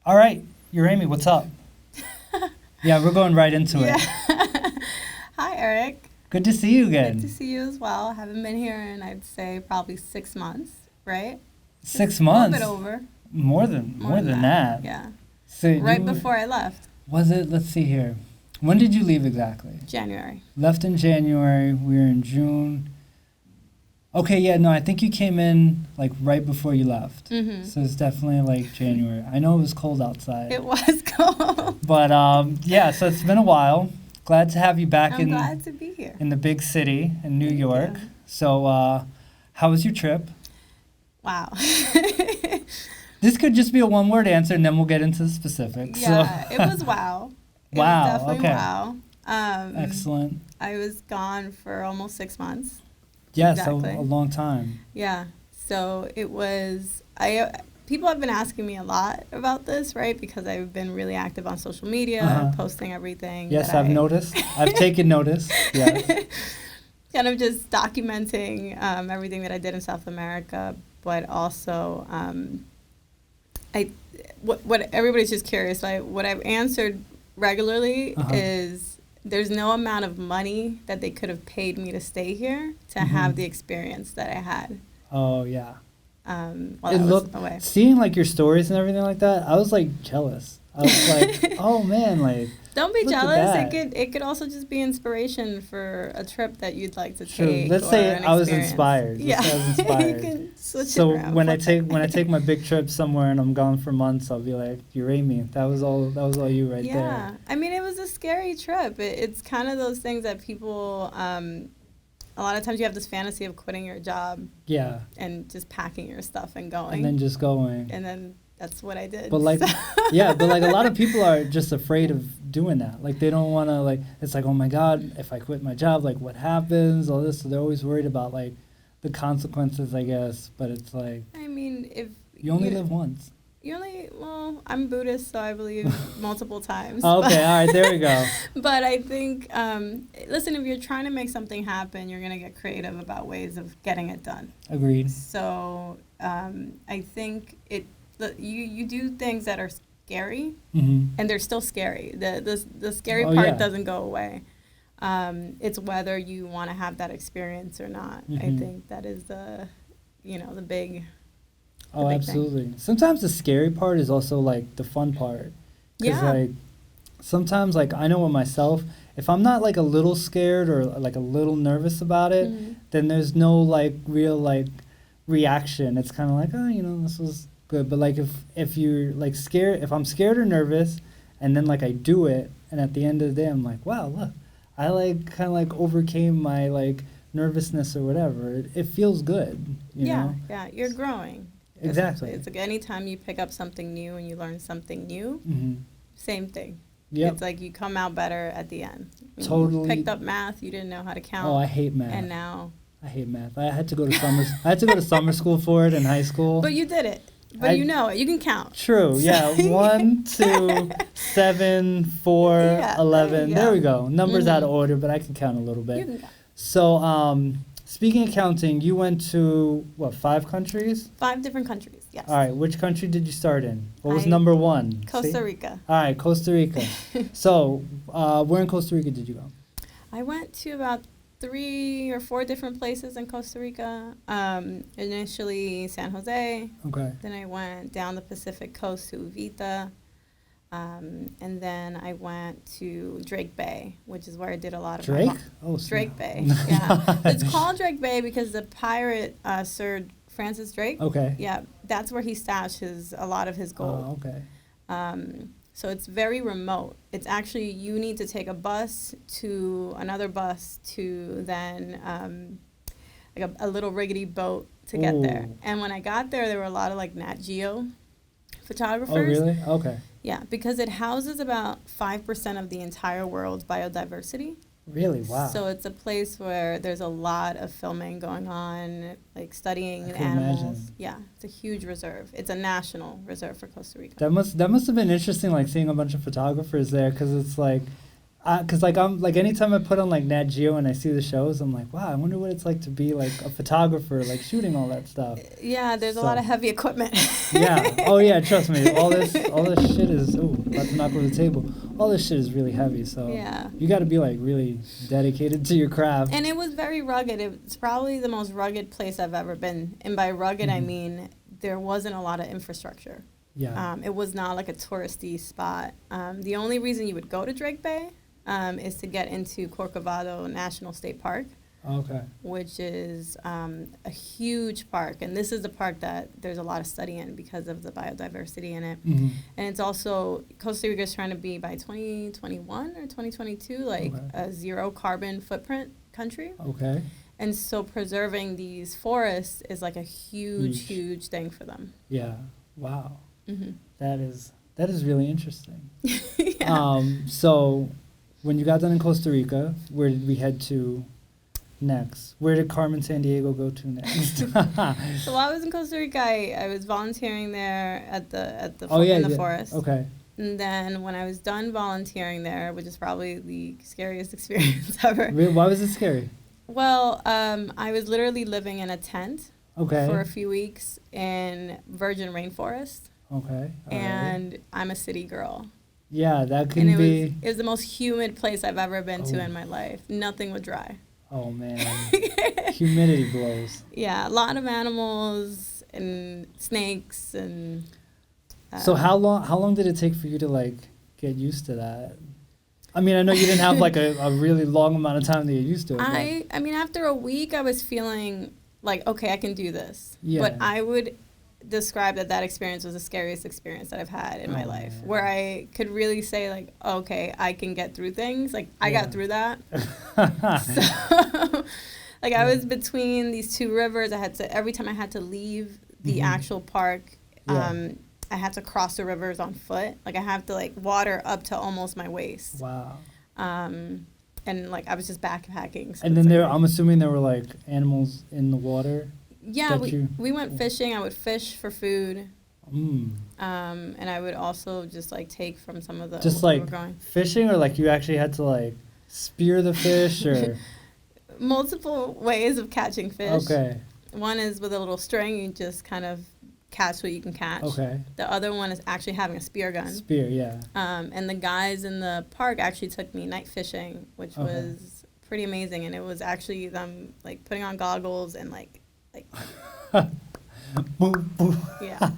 All right, Yuraimi, what's up? Yeah, we're going right into it. Hi, Eric. Good to see you again. Good to see you as well. Haven't been here in, I'd say, probably 6 months, right? 6 months? A little bit over. More than that. Yeah. So Right before I left. Was it? Let's see here. When did you leave exactly? January. Left in January. We were in June. Okay, yeah, no, I think you came in like right before you left. Mm-hmm. So it's definitely like January. I know it was cold outside. It was cold. But yeah, so it's been a while. Glad to have you back I'm glad to be here. in the big city in New Thank York. you. So how was your trip? Wow. This could just be a one-word answer, and then we'll get into the specifics. Yeah, So. it was wow. It Wow, was definitely okay. wow. Excellent. I was gone for almost 6 months. Yes, Exactly. a long time. Yeah. So it was, people have been asking me a lot about this, right? Because I've been really active on social media, posting everything. Yes, I've noticed. I've taken notice. Yes. Kind of just documenting everything that I did in South America, but also what everybody's just curious. What I've answered regularly is there's no amount of money that they could have paid me to stay here to have the experience that I had. Oh yeah. While I was away. Seeing like your stories and everything like that, I was like jealous. I was like, oh man, like. Don't be look at jealous. that. It could also just be inspiration for a trip that you'd like to True. take. Let's or say an I was experience. inspired. Yeah. Let's say I was inspired. You can switch So it around. when I take my big trip somewhere and I'm gone for months, I'll be like, Yuraimi, that was all you right there. Yeah, I mean, it was a scary trip. It's kind of those things that people, a lot of times you have this fantasy of quitting your job. Yeah. And just packing your stuff and going. And then just going. And then that's what I did. But like, yeah, but like a lot of people are just afraid of doing that. Like they don't want to like, it's like, oh my God, if I quit my job, like what happens, all this. So they're always worried about like the consequences, I guess. But it's like, I mean, if you only live once. Well, I'm Buddhist, so I believe multiple times. Oh, okay, all right, there we go. But I think, listen, if you're trying to make something happen, you're going to get creative about ways of getting it done. Agreed. So I think you do things that are scary, and they're still scary. The scary part doesn't go away. It's whether you want to have that experience or not. I think that is the big. Oh, absolutely. Thing. Sometimes the scary part is also like the fun part. Because like sometimes like I know with myself, if I'm not like a little scared or like a little nervous about it, then there's no like real like reaction. It's kind of like, oh, this was good. But like if you're like scared, if I'm scared or nervous and then like I do it and at the end of the day I'm like, wow, look, I like kind of like overcame my like nervousness or whatever. It feels good, you know? Yeah, you're growing. Exactly. It's like anytime you pick up something new and you learn something new, same thing. Yep. It's like you come out better at the end. Totally. You picked up math, you didn't know how to count. Oh, I hate math. And now I hate math. I had to go to summer school for it in high school. But you did it. But you know it. You can count. True. Yeah. 1, 2, 7, 4, 11. There we go. Numbers out of order, but I can count a little bit. You can count. So, speaking of counting, you went to, 5 countries? 5 different countries, yes. All right. Which country did you start in? What was number 1? Costa Rica. All right, Costa Rica. So, where in Costa Rica did you go? I went to about 3 or 4 different places in Costa Rica. Initially San Jose. Okay. Then I went down the Pacific coast to Uvita. And then I went to Drake Bay, which is where I did a lot of Drake? Drake Bay. Yeah. It's called Drake Bay because the pirate Sir Francis Drake. Okay. Yeah, that's where he stashed a lot of his gold. Oh, okay. So it's very remote. It's actually, you need to take a bus to another bus to then like a little rickety boat to get there. And when I got there were a lot of like Nat Geo photographers. Oh, really? Okay. Yeah, because it houses about 5% of the entire world's biodiversity. Really? Wow. So it's a place where there's a lot of filming going on, like studying animals. Imagine. Yeah, it's a huge reserve. It's a national reserve for Costa Rica. That must have been interesting, like seeing a bunch of photographers there, because it's like, Cause like I'm like anytime I put on like Nat Geo and I see the shows, I'm like, wow, I wonder what it's like to be like a photographer, like shooting all that stuff. Yeah, there's a lot of heavy equipment. Yeah. Oh yeah, trust me. All this shit is about to knock over the table. All this shit is really heavy. So yeah, you got to be like really dedicated to your craft. And it was very rugged. It's probably the most rugged place I've ever been. And by rugged, I mean there wasn't a lot of infrastructure. Yeah. It was not like a touristy spot. The only reason you would go to Drake Bay is to get into Corcovado National State Park. Okay. Which is a huge park. And this is a park that there's a lot of study in because of the biodiversity in it. Mm-hmm. And it's also, Costa Rica is trying to be by 2021 or 2022, like a zero carbon footprint country. Okay. And so preserving these forests is like a huge thing for them. Yeah. Wow. Mm-hmm. That is really interesting. Yeah. So when you got done in Costa Rica, where did we head to next? Where did Carmen Sandiego go to next? So while I was in Costa Rica, I was volunteering there at the forest. Okay. And then when I was done volunteering there, which is probably the scariest experience ever. Why was it scary? Well, I was literally living in a tent for a few weeks in virgin rainforest. Okay. And I'm a city girl. Yeah, that can be. It was the most humid place I've ever been to in my life. Nothing would dry. Oh man, humidity blows. Yeah, a lot of animals and snakes and. So how long did it take for you to like get used to that? I mean, I know you didn't have like a really long amount of time to get used to it. I mean, after a week, I was feeling like, okay, I can do this. Yeah. But I would describe that experience was the scariest experice that I've had in my life, where I could really say like, okay, I can get through things. Like I got through that. So, like I was between these two rivers. Every time I had to leave the actual park, I had to cross the rivers on foot. Like I have to like water up to almost my waist. Wow. And like I was just backpacking. So and then I'm assuming there were like animals in the water. Yeah, we went fishing. I would fish for food. And I would also just like take from some of the just like fishing, or like you actually had to like spear the fish, or multiple ways of catching fish. Okay. One is with a little string. You just kind of catch what you can catch. Okay. The other one is actually having a spear gun. Spear, yeah. And the guys in the park actually took me night fishing, which was pretty amazing. And it was actually them like putting on goggles and like. Yeah.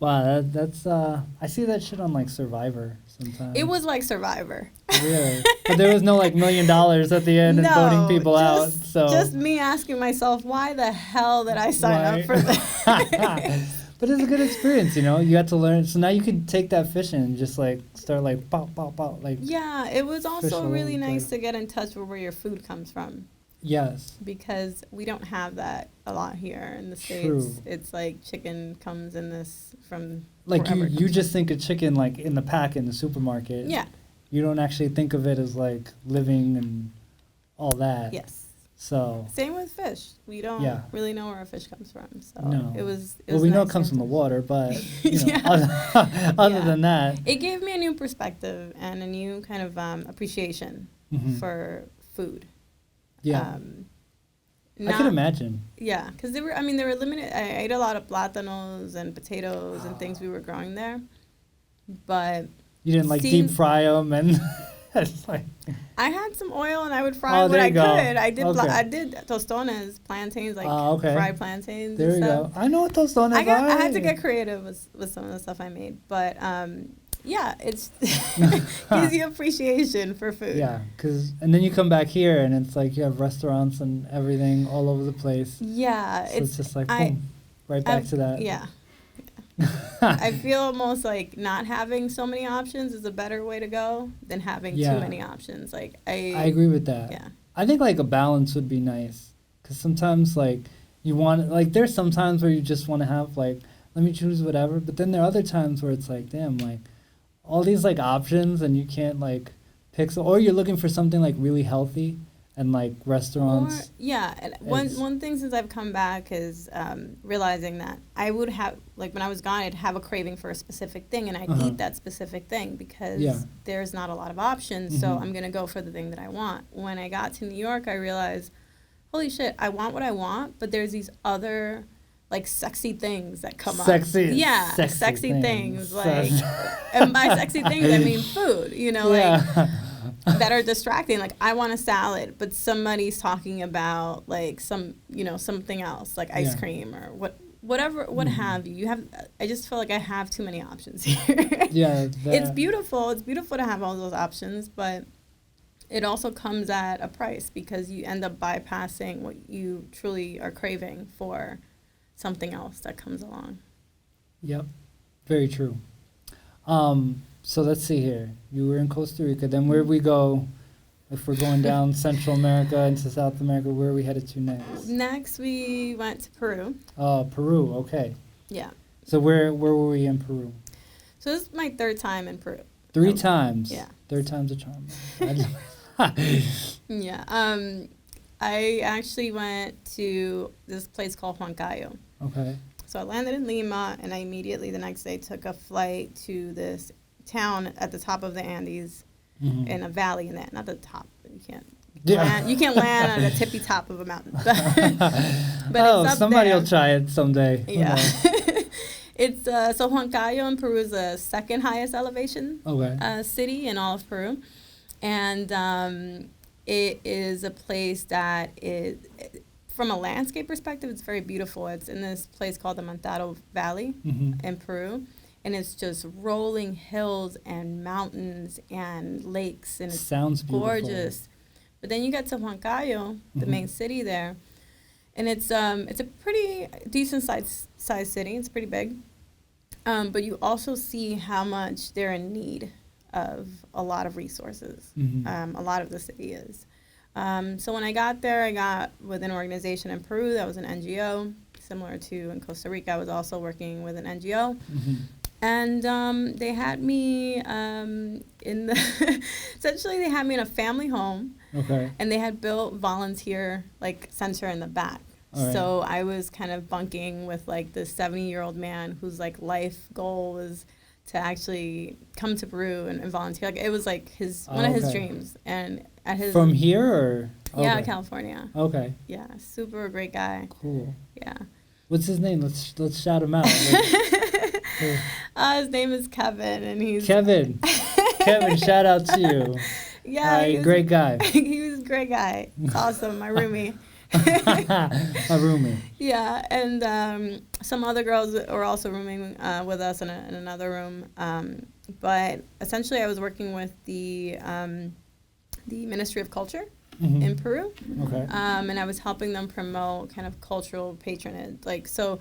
Wow, that's I see that shit on like Survivor sometimes. It was like Survivor. Really? But there was no like $1 million at the end and voting people out. So just me asking myself, why the hell did I sign up for this? But it's a good experience, you know. You had to learn. So now you can take that fishing and just like start like pop, pop, pop, like. Yeah, it was also really nice to get in touch with where your food comes from. Yes. Because we don't have that a lot here in the States. True. It's like chicken comes in this from. Like you just think of chicken like in the pack in the supermarket. Yeah. You don't actually think of it as like living and all that. Yes. So. Same with fish. We don't really know where our fish comes from. So no. It was well, we know it comes from the water, but you know, other than that. It gave me a new perspective and a new kind of appreciation for food. Yeah. I can imagine. Yeah, because they were limited. I ate a lot of plátanos and potatoes and things we were growing there. But you didn't like deep fry them and it's like. I had some oil and I would fry what I could. I did tostones, plantains, like fried plantains. There and you stuff. go. I know what tostones are. I had to get creative with some of the stuff I made, but yeah, it's gives you appreciation for food. Yeah, and then you come back here and it's like you have restaurants and everything all over the place. Yeah, so it's just like boom, right back to that. Yeah. I feel almost like not having so many options is a better way to go than having too many options. Like I agree with that. Yeah. I think like a balance would be nice, because sometimes like you want like there's some times where you just want to have like let me choose whatever, but then there are other times where it's like damn like all these like options and you can't like pick or you're looking for something like really healthy and like restaurants. One thing since I've come back is realizing that I would have, like when I was gone, I'd have a craving for a specific thing and I'd eat that specific thing because there's not a lot of options. So I'm going to go for the thing that I want. When I got to New York, I realized, holy shit, I want what I want, but there's these other like sexy things that come up. Sexy things. Like, and by sexy things, I mean food, you know, like that are distracting. Like I want a salad, but somebody's talking about like something else, like ice cream or whatever have you. I just feel like I have too many options here. It's beautiful. It's beautiful to have all those options, but it also comes at a price because you end up bypassing what you truly are craving for something else that comes along. Yep, very true. So let's see here. You were in Costa Rica. Then where we go? If we're going down Central America into South America, where are we headed to next? Next, we went to Peru. Peru. Okay. Yeah. So where were we in Peru? So this is my third time in Peru. 3 times. Yeah. Third time's a charm. Yeah. I actually went to this place called Huancayo. Okay. So I landed in Lima, and I immediately the next day took a flight to this town at the top of the Andes in a valley in that. Not the top. You can't land at the tippy top of a mountain. But it's somebody will try it someday. Yeah. It's so Huancayo in Peru is the second highest elevation city in all of Peru. And it is a place that is, from a landscape perspective, it's very beautiful. It's in this place called the Mantaro Valley in Peru. And it's just rolling hills and mountains and lakes. And it sounds gorgeous. But then you get to Huancayo, the main city there. And it's a pretty decent size city. It's pretty big. But you also see how much they're in need of a lot of resources. A lot of the city is. So when I got there, I got with an organization in Peru that was an NGO, similar to in Costa Rica. I was also working with an NGO. And they had me in the essentially they had me in a family home. Okay. And they had built volunteer like center in the back. Right. So I was kind of bunking with like this 70-year-old man whose like life goal was to actually come to Peru and volunteer. Like it was like one of his dreams. And at his from here or yeah, California. Okay. Yeah, super great guy. Cool. Yeah. What's his name? Let's shout him out. His name is Kevin, and he's Kevin. Kevin, shout out to you. Yeah, great guy. He was a great guy. It's awesome, my roomie. My roomie. Yeah, and some other girls were also rooming with us in another room. But essentially, I was working with the Ministry of Culture in Peru. Okay. And I was helping them promote kind of cultural patronage. Like, so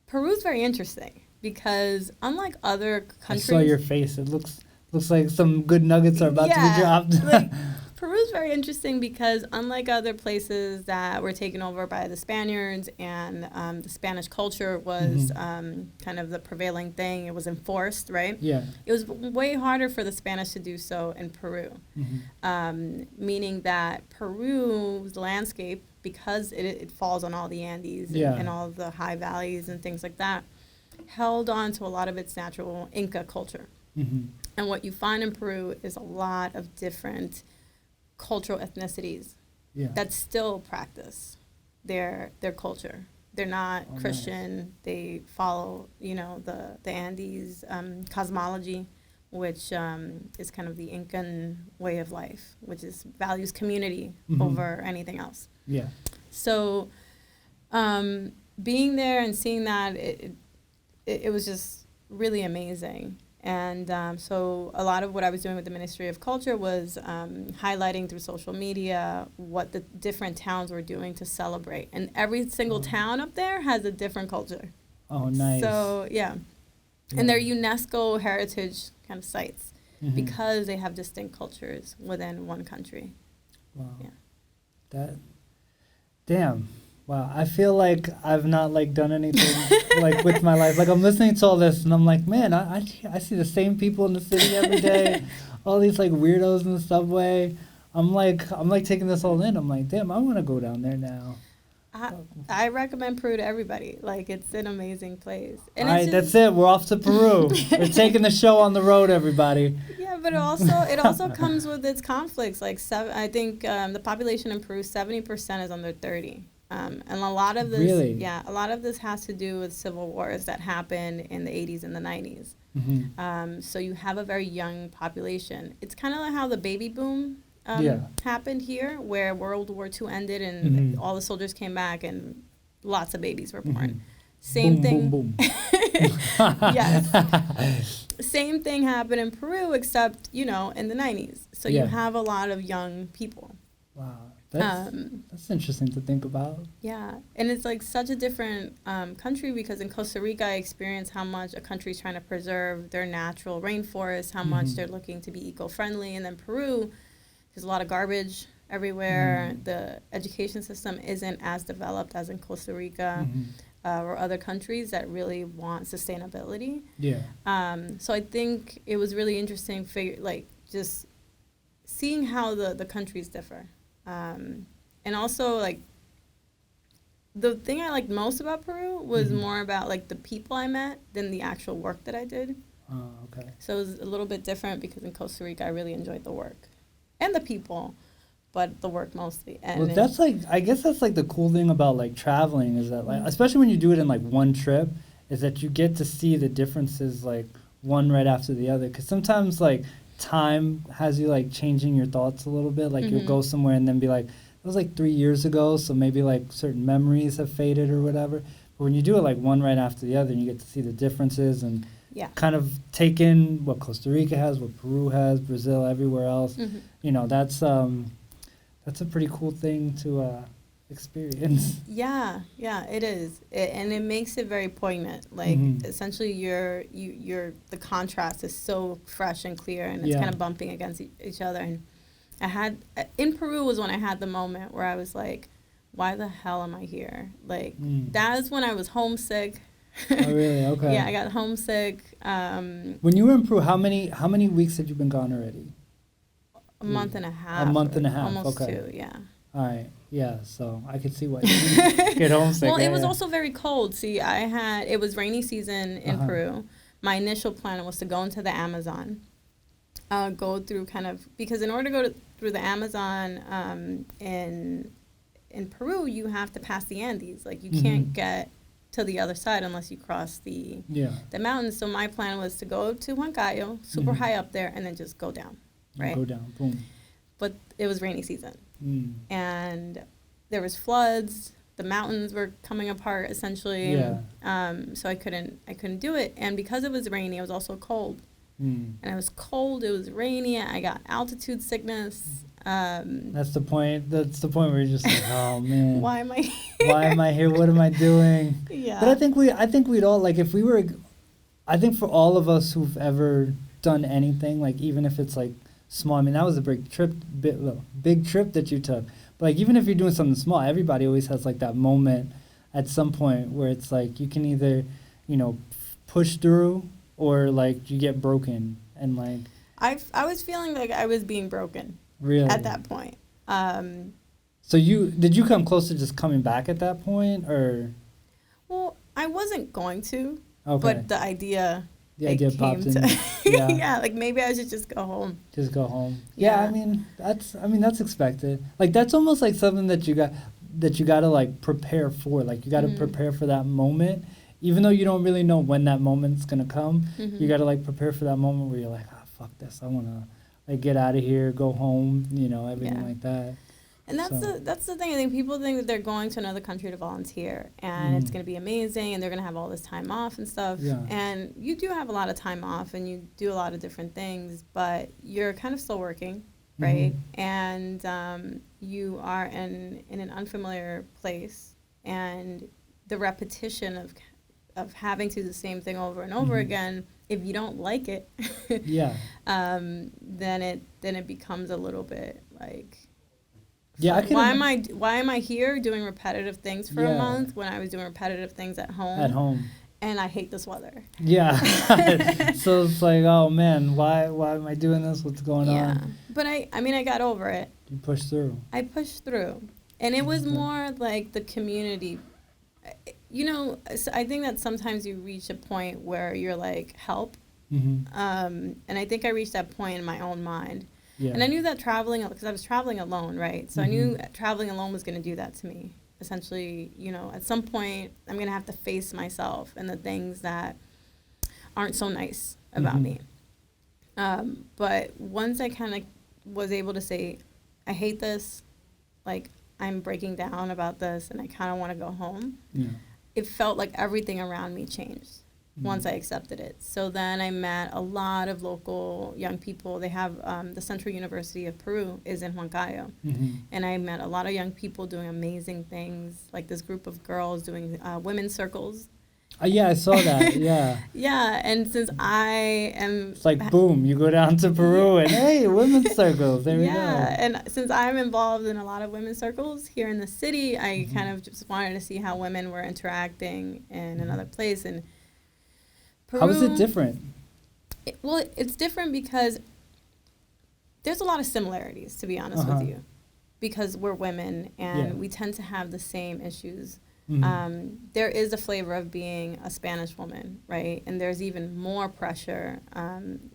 Peru's very interesting because unlike other countries... I saw your face. It looks like some good nuggets are about to be dropped. Like, Peru's very interesting because unlike other places that were taken over by the Spaniards and the Spanish culture was kind of the prevailing thing, it was enforced, right? Yeah. It was way harder for the Spanish to do so in Peru, meaning that Peru's landscape, because it falls on all the Andes and all the high valleys and things like that, held on to a lot of its natural Inca culture. And what you find in Peru is a lot of different cultural ethnicities that still practice their culture. They're not Christian. Nice. They follow, the Andes cosmology, which is kind of the Incan way of life, which is values community over anything else. Yeah. So being there and seeing that, it was just really amazing. And so a lot of what I was doing with the Ministry of Culture was highlighting through social media what the different towns were doing to celebrate. And every single town up there has a different culture. Oh, nice. So, yeah. And they're UNESCO heritage kind of sites because they have distinct cultures within one country. Wow. Yeah. Damn. Wow, I feel like I've not done anything with my life. I'm listening to all this and I'm like, man, I see the same people in the city every day. All these weirdos in the subway. I'm like taking this all in. I'm like, damn, I want to go down there now. I recommend Peru to everybody. Like, it's an amazing place. And all right, that's it. We're off to Peru. We're taking the show on the road, everybody. Yeah, but it also comes with its conflicts. Like, I think the population in Peru, 70% is under 30. And a lot of this, a lot of this has to do with civil wars that happened in the 80s and the 90s. Mm-hmm. So you have a very young population. It's kind of like how the baby boom happened here, where World War II ended and all the soldiers came back and lots of babies were born. Same thing. Boom, boom. Yes. Same thing happened in Peru, except, in the 90s. So you have a lot of young people. Wow. That's interesting to think about. Yeah. And it's like such a different country, because in Costa Rica, I experienced how much a country's trying to preserve their natural rainforest, how much they're looking to be eco-friendly. And then Peru, there's a lot of garbage everywhere. The education system isn't as developed as in Costa Rica or other countries that really want sustainability. Yeah. So I think it was really interesting, just seeing how the countries differ. And also, like, the thing I liked most about Peru was more about, like, the people I met than the actual work that I did. Oh, okay. So it was a little bit different, because in Costa Rica, I really enjoyed the work and the people, but the work mostly. And that's I guess that's like the cool thing about like traveling, is that, like, especially when you do it in like one trip, is that you get to see the differences like one right after the other. Because sometimes like time has you like changing your thoughts a little bit. Like you'll go somewhere and then be like, it was like 3 years ago, so maybe like certain memories have faded or whatever. But when you do it like one right after the other, and you get to see the differences and kind of take in what Costa Rica has, what Peru has, Brazil, everywhere else. That's a pretty cool thing to experience. Yeah, it is, and it makes it very poignant. Like essentially, you're the contrast is so fresh and clear, and it's kind of bumping against each other. And I had in Peru was when I had the moment where I was like, "Why the hell am I here?" Like that is when I was homesick. Oh, really? Okay. Yeah, I got homesick. When you were in Peru, how many weeks had you been gone already? A month and a half. A month and a half. Almost okay. 2. Yeah. All right. Yeah. So I could see why you get homesick. Well, it was also very cold. See, it was rainy season in Peru. My initial plan was to go into the Amazon, go through because in order to go through the Amazon in Peru, you have to pass the Andes. Like you can't get to the other side unless you cross the mountains. So my plan was to go to Huancayo, super high up there, and then just go down. Right. Go down. Boom. But it was rainy season, and there was floods. The mountains were coming apart essentially. Yeah. So I couldn't do it, and because it was rainy, it was also cold. And it was cold. It was rainy. I got altitude sickness. That's the point. That's the point where you're just like, oh man, why am I here? Why am I here? What am I doing? Yeah. But I think we'd all, like, if we were, I think for all of us who've ever done anything, like even if it's like small. I mean, that was a big trip that you took. But like even if you're doing something small, everybody always has like that moment at some point where it's like you can either, push through or like you get broken, and like I was feeling like I was being broken. Really? At that point. So did you come close to just coming back at that point, or? Well, I wasn't going to. Okay. But the idea popped in. Yeah, like maybe I should just go home. Just go home. Yeah, I mean that's expected. Like that's almost like something that you got to like prepare for. Like you got to prepare for that moment, even though you don't really know when that moment's gonna come. You got to like prepare for that moment where you're like, fuck this, I wanna like get out of here, go home, everything like that. And that's the thing. I think people think that they're going to another country to volunteer, and it's going to be amazing, and they're going to have all this time off and stuff. Yeah. And you do have a lot of time off, and you do a lot of different things, but you're kind of still working, right? And you are in an unfamiliar place, and the repetition of having to do the same thing over and over again. If you don't like it, then it becomes a little bit like, why am I here doing repetitive things for a month when I was doing repetitive things at home? And I hate this weather. Yeah. So it's like, oh man, why am I doing this? What's going on? But I got over it. You pushed through. I pushed through. And it was more like the community. You know, I think that sometimes you reach a point where you're like, help. And I think I reached that point in my own mind. Yeah. And I knew that traveling, because I was traveling alone, right? So I knew traveling alone was going to do that to me. Essentially, you know, at some point, I'm going to have to face myself and the things that aren't so nice about me. But once I kind of was able to say, I hate this, like, I'm breaking down about this, and I kind of want to go home, it felt like everything around me changed once I accepted it. So then I met a lot of local young people. They have the Central University of Peru is in Huancayo. And I met a lot of young people doing amazing things, like this group of girls doing women's circles. Yeah, I saw that, yeah. Yeah, and since I am... It's like, boom, you go down to Peru and, hey, women's circles, there we go. Yeah, and since I'm involved in a lot of women's circles here in the city, I kind of just wanted to see how women were interacting in another place. And Peru... How is it different? Well, it's different because there's a lot of similarities, to be honest with you, because we're women and we tend to have the same issues. There is a flavor of being a Spanish woman, right? And there's even more pressure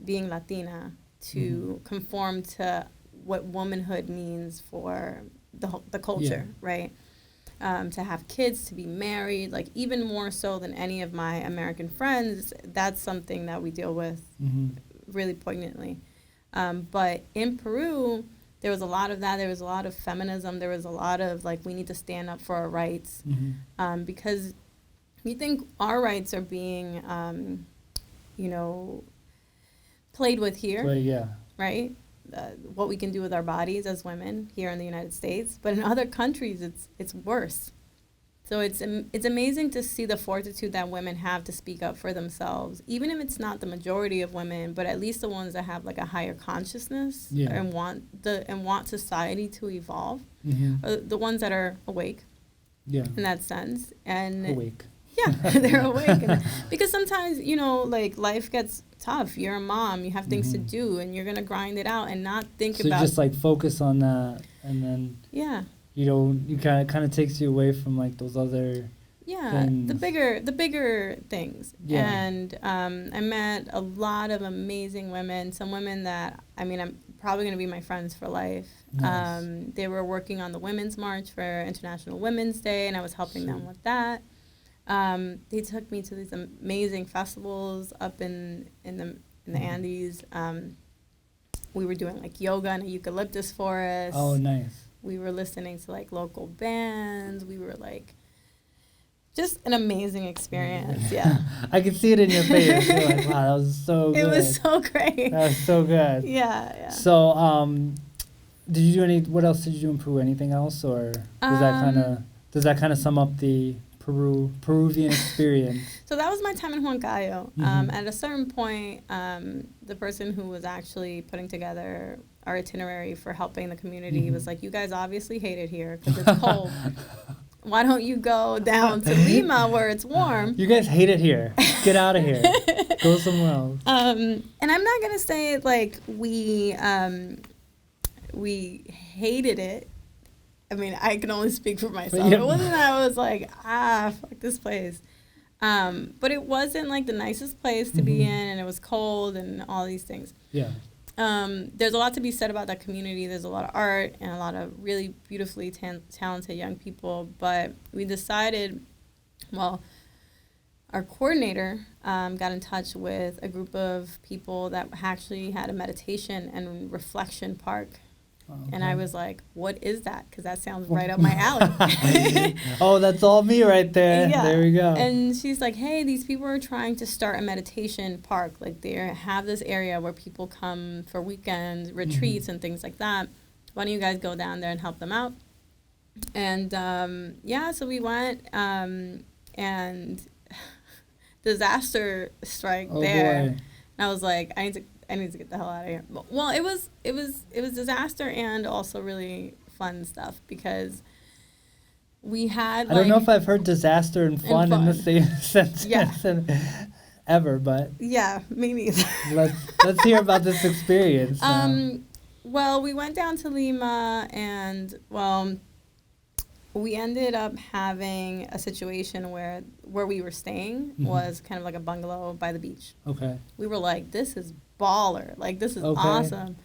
being Latina to conform to what womanhood means for the culture, right? To have kids, to be married, like even more so than any of my American friends, that's something that we deal with really poignantly. But in Peru, there was a lot of that. There was a lot of feminism. There was a lot of, like, we need to stand up for our rights. Because we think our rights are being, you know, played with here. Right? What we can do with our bodies as women here in the United States. But in other countries, it's worse. So it's amazing to see the fortitude that women have to speak up for themselves, even if it's not the majority of women, but at least the ones that have like a higher consciousness and want society to evolve, are the ones that are awake. In that sense, and awake. Yeah, they're awake. Because sometimes, you know, like life gets tough. You're a mom. You have things to do, and you're gonna grind it out and not think about. So just like focus on that, and then. Yeah. You know, you kind of takes you away from like those other things. the bigger things. And I met a lot of amazing women. Some women that I'm probably going to be my friends for life. Nice. They were working on the Women's March for International Women's Day, and I was helping them with that. They took me to these amazing festivals up in the Andes. We were doing like yoga in a eucalyptus forest. Oh, nice. We were listening to like local bands. We were like, just an amazing experience. Yeah. I could see it in your face. You're like, wow, that was so good. It was so great. That was so good. Yeah. So, did you do what else did you do in Peru? Anything else, or does that kind of sum up the Peruvian experience? So that was my time in Huancayo. At a certain point, the person who was actually putting together our itinerary for helping the community was like, you guys obviously hate it here because it's cold. Why don't you go down to Lima where it's warm? You guys hate it here. Get out of here. Go somewhere else. And I'm not going to say like we hated it. I mean, I can only speak for myself. It wasn't that I was like, fuck this place. But it wasn't like the nicest place to be in, and it was cold and all these things. Yeah. There's a lot to be said about that community. There's a lot of art and a lot of really beautifully talented young people. But we decided, our coordinator got in touch with a group of people that actually had a meditation and reflection park. Okay. And I was like, what is that? Because that sounds right up my alley. Oh, that's all me right there. Yeah. There we go. And she's like, hey, these people are trying to start a meditation park. Like, they have this area where people come for weekends, retreats, and things like that. Why don't you guys go down there and help them out? And, so we went, and disaster strike there. Boy. And I was like, I need to get the hell out of here. Well, it was disaster and also really fun stuff because we had. I don't know if I've heard disaster and fun in the same sentence ever, but yeah, me neither. Let's hear about this experience. Well, we went down to Lima, and we ended up having a situation where we were staying was kind of like a bungalow by the beach. Okay. We were like, this is baller. Like, this is awesome.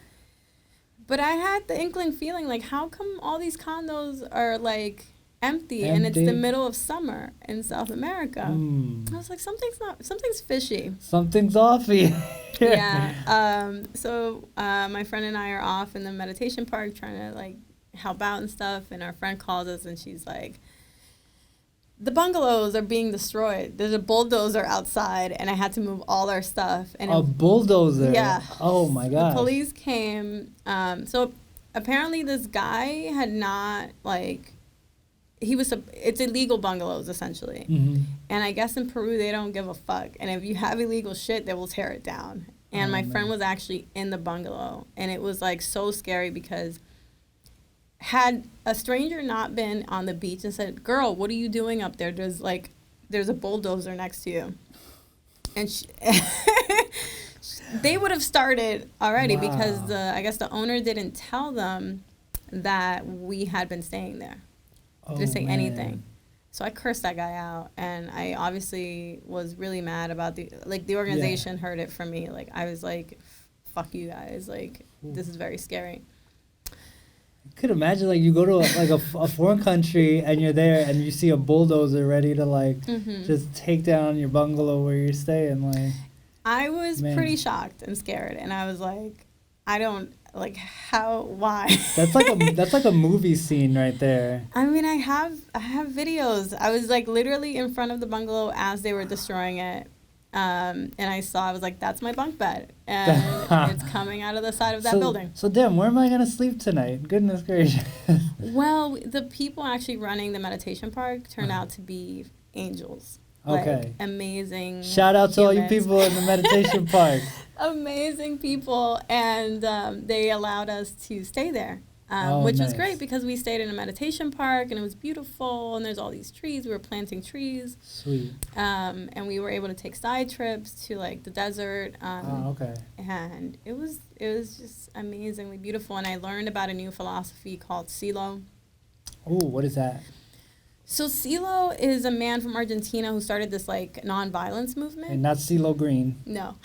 But I had the inkling feeling like, how come all these condos are like empty and it's the middle of summer in South America? I was like, something's fishy. Something's offy. Yeah. So my friend and I are off in the meditation park trying to like help out and stuff, and our friend calls us and she's like, the bungalows are being destroyed. There's a bulldozer outside, and I had to move all our stuff. And bulldozer? Yeah. Oh, my God. The police came. So apparently this guy had not, like, it's illegal bungalows, essentially. And I guess in Peru, they don't give a fuck. And if you have illegal shit, they will tear it down. And my friend was actually in the bungalow. And it was, like, so scary because had a stranger not been on the beach and said, girl, what are you doing up there? There's a bulldozer next to you. And they would have started already because I guess the owner didn't tell them that we had been staying there. Didn't say anything. So I cursed that guy out, and I obviously was really mad about the organization heard it from me. Like, I was like, fuck you guys. Like, this is very scary. I could imagine, like, you go to a foreign country and you're there and you see a bulldozer ready to, like, just take down your bungalow where you're staying. Like, I was pretty shocked and scared, and I was like, I don't, like, why? That's like a movie scene right there. I mean, I have videos. I was, like, literally in front of the bungalow as they were destroying it. And I was like, that's my bunk bed. And it's coming out of the side of that building. So, damn, where am I going to sleep tonight? Goodness gracious. Well, the people actually running the meditation park turned out to be angels. Okay. Like, amazing Shout out to all you people in the meditation park. Amazing people. And they allowed us to stay there. Which was great because we stayed in a meditation park and it was beautiful and there's all these trees. We were planting trees. Sweet. And we were able to take side trips to like the desert. Okay. And it was just amazingly beautiful. And I learned about a new philosophy called Silo. Oh, what is that? So Silo is a man from Argentina who started this like nonviolence movement. And not CeeLo Green. No.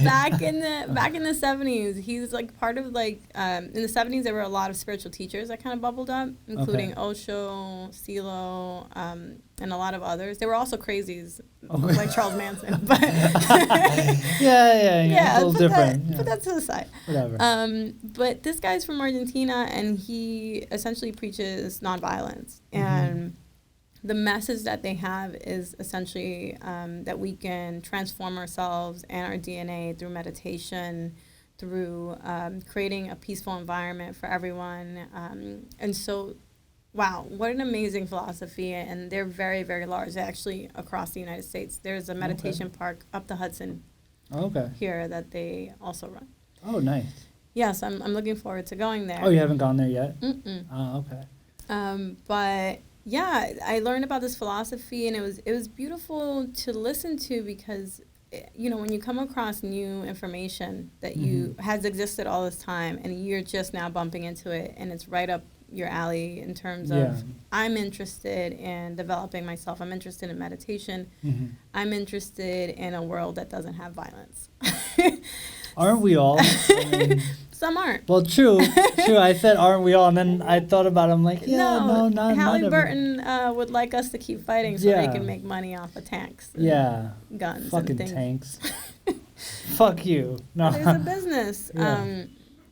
Back in the 70s, he's like part of like in the 70s there were a lot of spiritual teachers that kind of bubbled up, including Osho, Silo, and a lot of others. They were also crazies like Charles Manson. But yeah, a little different. Put that to the side. Whatever. But this guy's from Argentina and he essentially preaches nonviolence. And the message that they have is essentially that we can transform ourselves and our DNA through meditation, through creating a peaceful environment for everyone. And so, wow, what an amazing philosophy. And they're very, very large. They're actually across the United States. There's a meditation park up the Hudson here that they also run. Oh, nice. Yes, I'm looking forward to going there. Oh, you haven't gone there yet? Mm-mm. Oh, okay. But yeah, I learned about this philosophy and it was beautiful to listen to because, you know, when you come across new information that has existed all this time and you're just now bumping into it and it's right up your alley in terms of I'm interested in developing myself. I'm interested in meditation. I'm interested in a world that doesn't have violence. Aren't we all? I mean, some aren't. Well, true. I said, aren't we all? And then I thought about it. I'm like, not Halliburton would like us to keep fighting so they can make money off of tanks. And guns fucking and things. tanks. Fuck you. No. There's a business.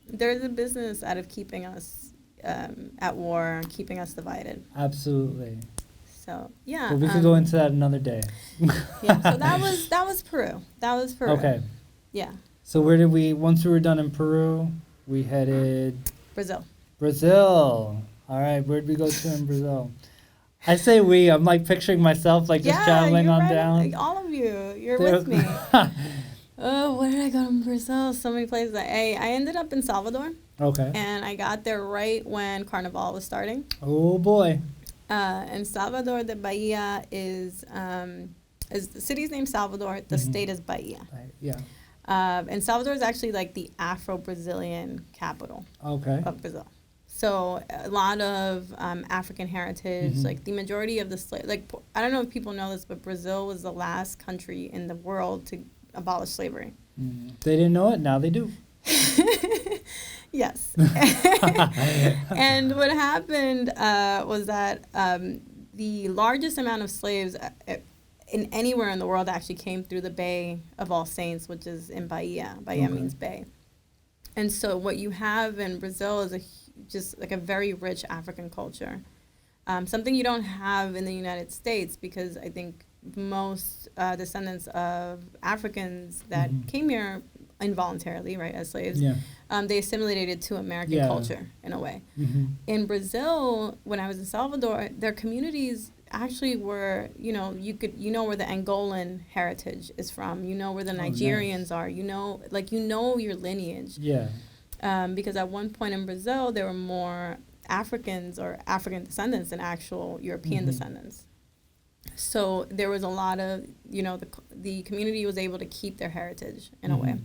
There's a business out of keeping us at war and keeping us divided. Absolutely. So, yeah. But we could go into that another day. So that was Peru. Okay. Yeah. So once we were done in Peru, we headed... Brazil. All right, where'd we go to in Brazil? I say we, I'm like picturing myself like just traveling on down. Like, all of you, you're with me. Where did I go in Brazil? So many places. I ended up in Salvador. Okay. And I got there right when Carnival was starting. Oh, boy. And Salvador de Bahia is the city's named Salvador. The state is Bahia. Yeah. And Salvador is actually like the Afro-Brazilian capital of Brazil. So a lot of African heritage, like the majority of the I don't know if people know this, but Brazil was the last country in the world to abolish slavery. They didn't know it, now they do. Yes. And what happened was that the largest amount of slaves in anywhere in the world actually came through the Bay of All Saints, which is in Bahia. Bahia means bay. And so what you have in Brazil is just like a very rich African culture. Something you don't have in the United States, because I think most descendants of Africans that came here involuntarily, right, as slaves, they assimilated to American culture in a way. In Brazil, when I was in Salvador, their communities actually were, you know where the Angolan heritage is from, where the Nigerians are, your lineage. Because at one point in Brazil, there were more Africans or African descendants than actual European descendants. So there was a lot of, the community was able to keep their heritage in a way.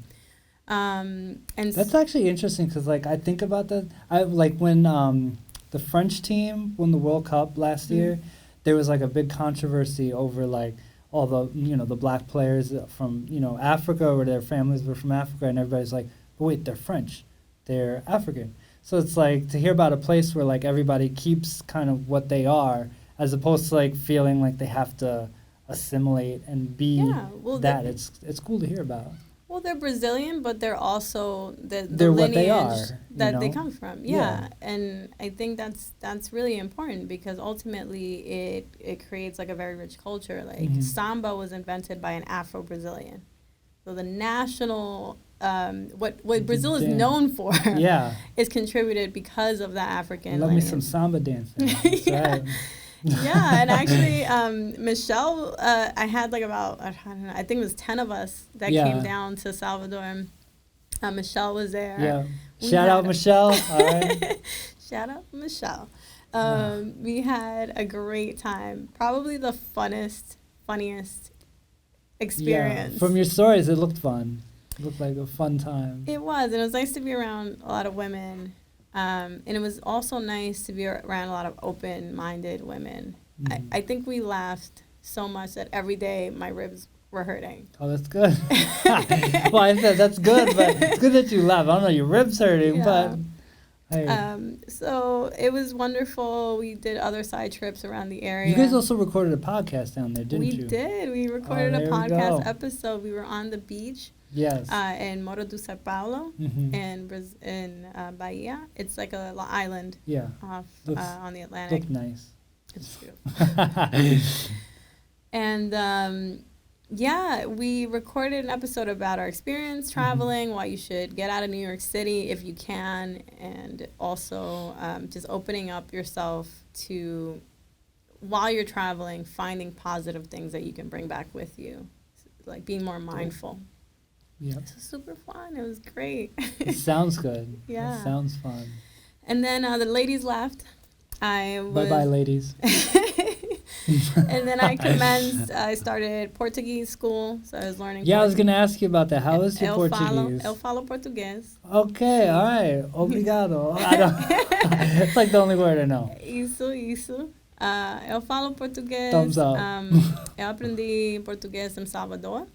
And that's actually interesting, because I think about that. When the French team won the World Cup last year, there was a big controversy over all the the black players from Africa, or their families were from Africa, and everybody's like, but wait, they're French, they're African. So it's to hear about a place where everybody keeps kind of what they are, as opposed to feeling like they have to assimilate and be that. It's cool to hear about. Well, they're Brazilian, but they're also the they're lineage what they are, that they come from. Yeah. And I think that's really important, because ultimately it creates a very rich culture. Samba was invented by an Afro-Brazilian. So the national what Brazil is known for is contributed because of the African Love lineage. me some samba dancing. That's right. Yeah, and actually, Michelle, I had about, I don't know, I think it was 10 of us that came down to Salvador. Michelle was there. Yeah. Shout out Michelle. All right. Shout out Michelle. We had a great time. Probably the funniest experience. Yeah. From your stories, it looked fun. It looked like a fun time. It was, and it was nice to be around a lot of women. And it was also nice to be around a lot of open-minded women. I think we laughed so much that every day my ribs were hurting. Oh, that's good. Well, I said that's good, but it's good that you laugh. I don't know, your ribs hurting, but... Hey. So it was wonderful. We did other side trips around the area. You guys also recorded a podcast down there, didn't you? We did. We recorded a podcast episode. We were on the beach. Yes. In Morro do São Paulo, in Bahia. It's like a island off on the Atlantic. Looked nice. It's beautiful. And we recorded an episode about our experience traveling, why you should get out of New York City if you can, and also just opening up yourself to, while you're traveling, finding positive things that you can bring back with you, being more mindful. Yeah. It was super fun. It was great. It sounds good. Yeah. It sounds fun. And then the ladies left. Bye-bye, ladies. And then I started Portuguese school, so I was learning. Yeah, I was going to ask you about that. How is your Portuguese? Eu falo português. Okay, all right. Obrigado. It's the only word I know. Isso. Eu falo português. Thumbs up. Eu aprendi português in Salvador.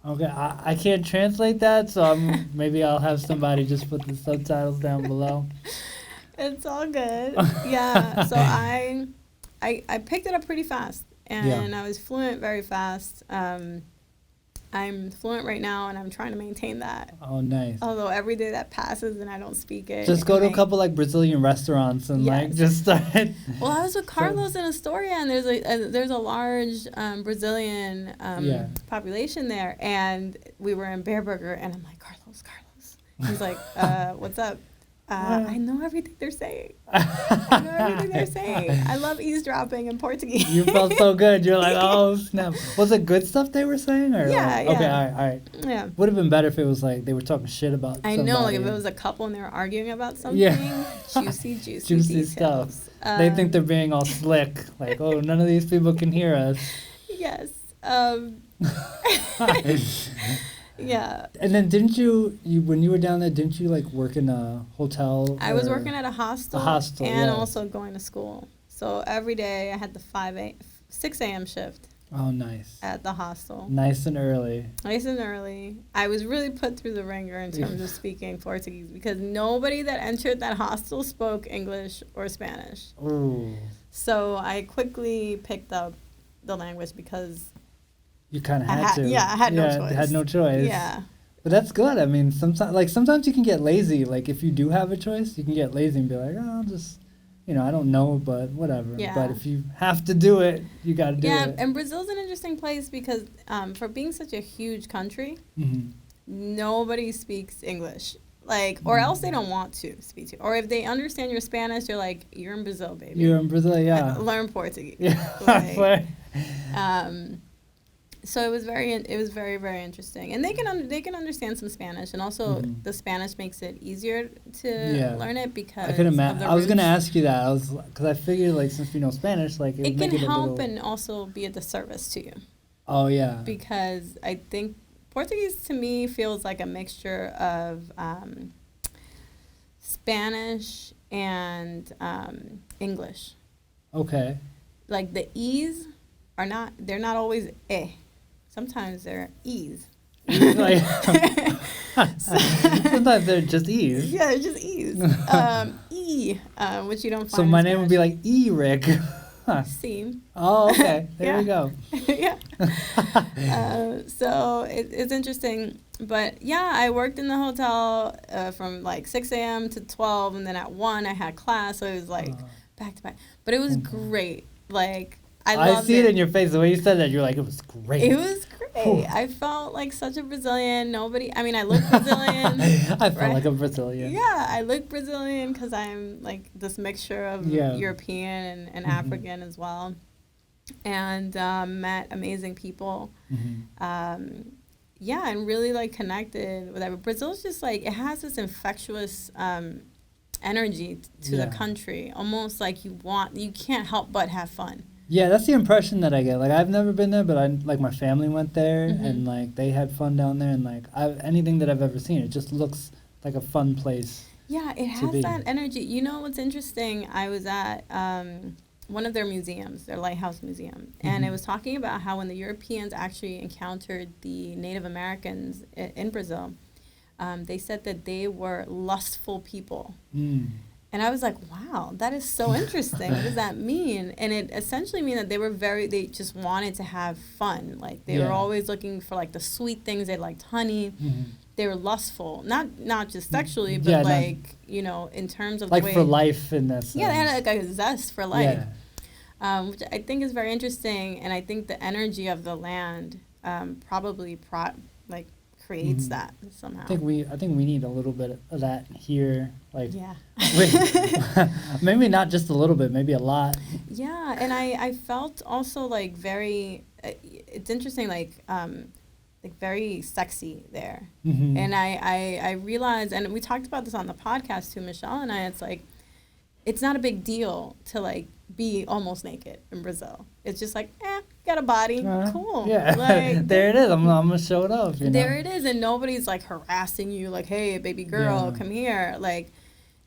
Okay, I can't translate that, so maybe I'll have somebody just put the subtitles down below. It's all good. Yeah, so I picked it up pretty fast, and I was fluent very fast. I'm fluent right now, and I'm trying to maintain that. Oh, nice. Although every day that passes and I don't speak it. Just go to a couple Brazilian restaurants and just start. Well, I was with Carlos in Astoria, and there's a large Brazilian population there, and we were in Bear Burger, and I'm like, Carlos. He's like, what's up? I know everything they're saying. I love eavesdropping in Portuguese. You felt so good. You're like, oh, snap. Was it good stuff they were saying? Or yeah. Okay, all right. Yeah. Would have been better if it was they were talking shit about somebody. I know, if it was a couple and they were arguing about something. Yeah. Juicy stuff. They think they're being all slick. Oh, none of these people can hear us. Yes. Yeah. And then didn't you when you were down there, didn't you like work in a hotel? I was working at a hostel. And also going to school. So every day I had the 6 a.m. shift. Oh, nice. At the hostel. Nice and early. Nice and early. I was really put through the ringer in terms of speaking Portuguese because nobody that entered that hostel spoke English or Spanish. Ooh. So I quickly picked up the language because you kind of had to. Yeah, I had no choice. Had no choice. Yeah. But that's good. I mean, sometimes you can get lazy. Like if you do have a choice, you can get lazy and be like, oh, I'll just, I don't know, but whatever. Yeah. But if you have to do it, you got to do it. Yeah, and Brazil's an interesting place because for being such a huge country, nobody speaks English. Like, or else they don't want to speak to you. Or if they understand your Spanish, you're like, you're in Brazil, baby. You're in Brazil, yeah. Learn Portuguese. Yeah. Like, so it was very, very interesting. And they can understand some Spanish. And also the Spanish makes it easier to learn it because I could imagine. I was going to ask you that. Because I figured, like, since you know Spanish, like, it can help and also be a disservice to you. Oh, yeah. Because I think Portuguese to me feels like a mixture of Spanish and English. Okay. Like the E's they're not always eh. Sometimes they're E's. Sometimes they're just E's. Yeah, they're just E's. E, which you don't find. So my name would be like Rick. C. Oh, okay. There we go. Yeah. So it's interesting. But yeah, I worked in the hotel from like 6 a.m. to 12, and then at 1 I had class, so it was like back to back. But it was great. Like I see it in your face. The way you said that, you're like, it was great. It was great. I felt like such a Brazilian. I look Brazilian. I felt like a Brazilian. Yeah, I look Brazilian because I'm like this mixture of European and African as well. And met amazing people. And really like connected with everyone. Brazil's just like, it has this infectious energy to the country. Almost like you can't help but have fun. Yeah, that's the impression that I get. Like, I've never been there, but my family went there, and, like, they had fun down there, and, like, anything that I've ever seen, it just looks like a fun place. Yeah, it has that energy. You know what's interesting? I was at one of their museums, their lighthouse museum, and it was talking about how when the Europeans actually encountered the Native Americans in Brazil, they said that they were lustful people. And I was like, wow, that is so interesting. What does that mean? And it essentially means that they just wanted to have fun. Like, they were always looking for, like, the sweet things. They liked honey. They were lustful. Not just sexually, but, in terms of like the way... for life in that sense. Yeah, they had, like, a zest for life. Which I think is very interesting. And I think the energy of the land probably, creates that somehow. I think we need a little bit of that here, like maybe not just a little bit, maybe a lot. Yeah, and I felt also like very. It's interesting, like very sexy there, and I realized, and we talked about this on the podcast too, Michelle and I. It's like, it's not a big deal to like be almost naked in Brazil. It's just like, got a body, cool. Yeah, like, there it is. I'm gonna show it off. There it is, and nobody's like harassing you, like, hey, baby girl, come here. Like,